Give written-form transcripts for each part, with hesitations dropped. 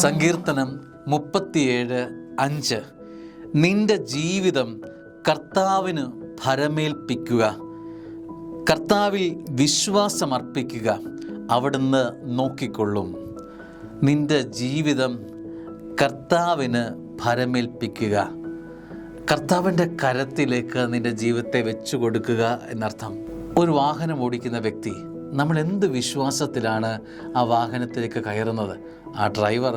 സങ്കീർത്തനം 37:5. നിന്റെ ജീവിതം കർത്താവിന് ഭരമേൽപ്പിക്കുക, കർത്താവിൽ വിശ്വാസമർപ്പിക്കുക, അവിടുന്ന് നോക്കിക്കൊള്ളും. നിന്റെ ജീവിതം കർത്താവിന് ഭരമേൽപ്പിക്കുക. കർത്താവിൻ്റെ കരത്തിലേക്ക് നിന്റെ ജീവിതത്തെ വെച്ചു കൊടുക്കുക എന്നർത്ഥം. ഒരു വാഹനം ഓടിക്കുന്ന വ്യക്തി, നമ്മൾ എന്ത് വിശ്വാസത്തിലാണ് ആ വാഹനത്തിലേക്ക് കയറുന്നത്? ആ ഡ്രൈവർ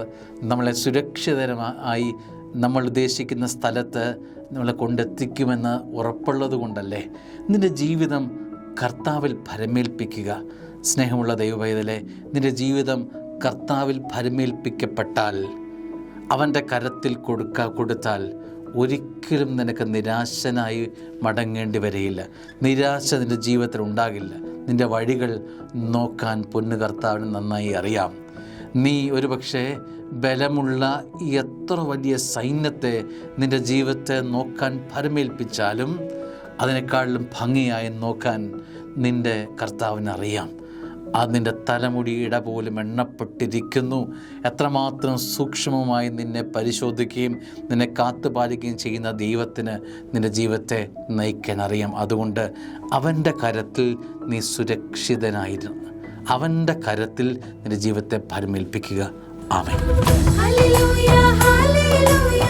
നമ്മളെ സുരക്ഷിതമായി നമ്മൾ ഉദ്ദേശിക്കുന്ന സ്ഥലത്ത് നമ്മളെ കൊണ്ടെത്തിക്കുമെന്ന് ഉറപ്പുള്ളത് കൊണ്ടല്ലേ? നിൻ്റെ ജീവിതം കർത്താവിൽ ഭരമേൽപ്പിക്കുക. സ്നേഹമുള്ള ദൈവപൈതലേ, നിൻ്റെ ജീവിതം കർത്താവിൽ ഭരമേൽപ്പിക്കപ്പെട്ടാൽ, അവൻ്റെ കരത്തിൽ കൊടുത്താൽ ഒരിക്കലും നിനക്ക് നിരാശനായി മടങ്ങേണ്ടി വരികയില്ല. നിരാശ നിൻ്റെ ജീവിതത്തിൽ ഉണ്ടാകില്ല. നിൻ്റെ വഴികൾ നോക്കാൻ പൊന്നു കർത്താവിന് നന്നായി അറിയാം. നീ ഒരുപക്ഷെ ബലമുള്ള എത്ര വലിയ സൈന്യത്തെ നിൻ്റെ ജീവിതത്തെ നോക്കാൻ ഭരമേൽപ്പിച്ചാലും അതിനേക്കാളും ഭംഗിയായി നോക്കാൻ നിൻ്റെ കർത്താവിനറിയാം. അത് നിൻ്റെ തലമുടിയുടെ പോലും എണ്ണപ്പെട്ടിരിക്കുന്നു. എത്രമാത്രം സൂക്ഷ്മമായി നിന്നെ പരിശോധിക്കുകയും നിന്നെ കാത്തുപാലിക്കുകയും ചെയ്യുന്ന ദൈവത്തിന് നിൻ്റെ ജീവിതത്തെ നയിക്കാൻ അറിയാം. അതുകൊണ്ട് അവൻ്റെ കരത്തിൽ നീ സുരക്ഷിതനായിരുന്നു. അവൻ്റെ കരത്തിൽ നിൻ്റെ ജീവിതത്തെ ഭരമേൽപ്പിക്കുക. ആമേൻ. Hallelujah, hallelujah.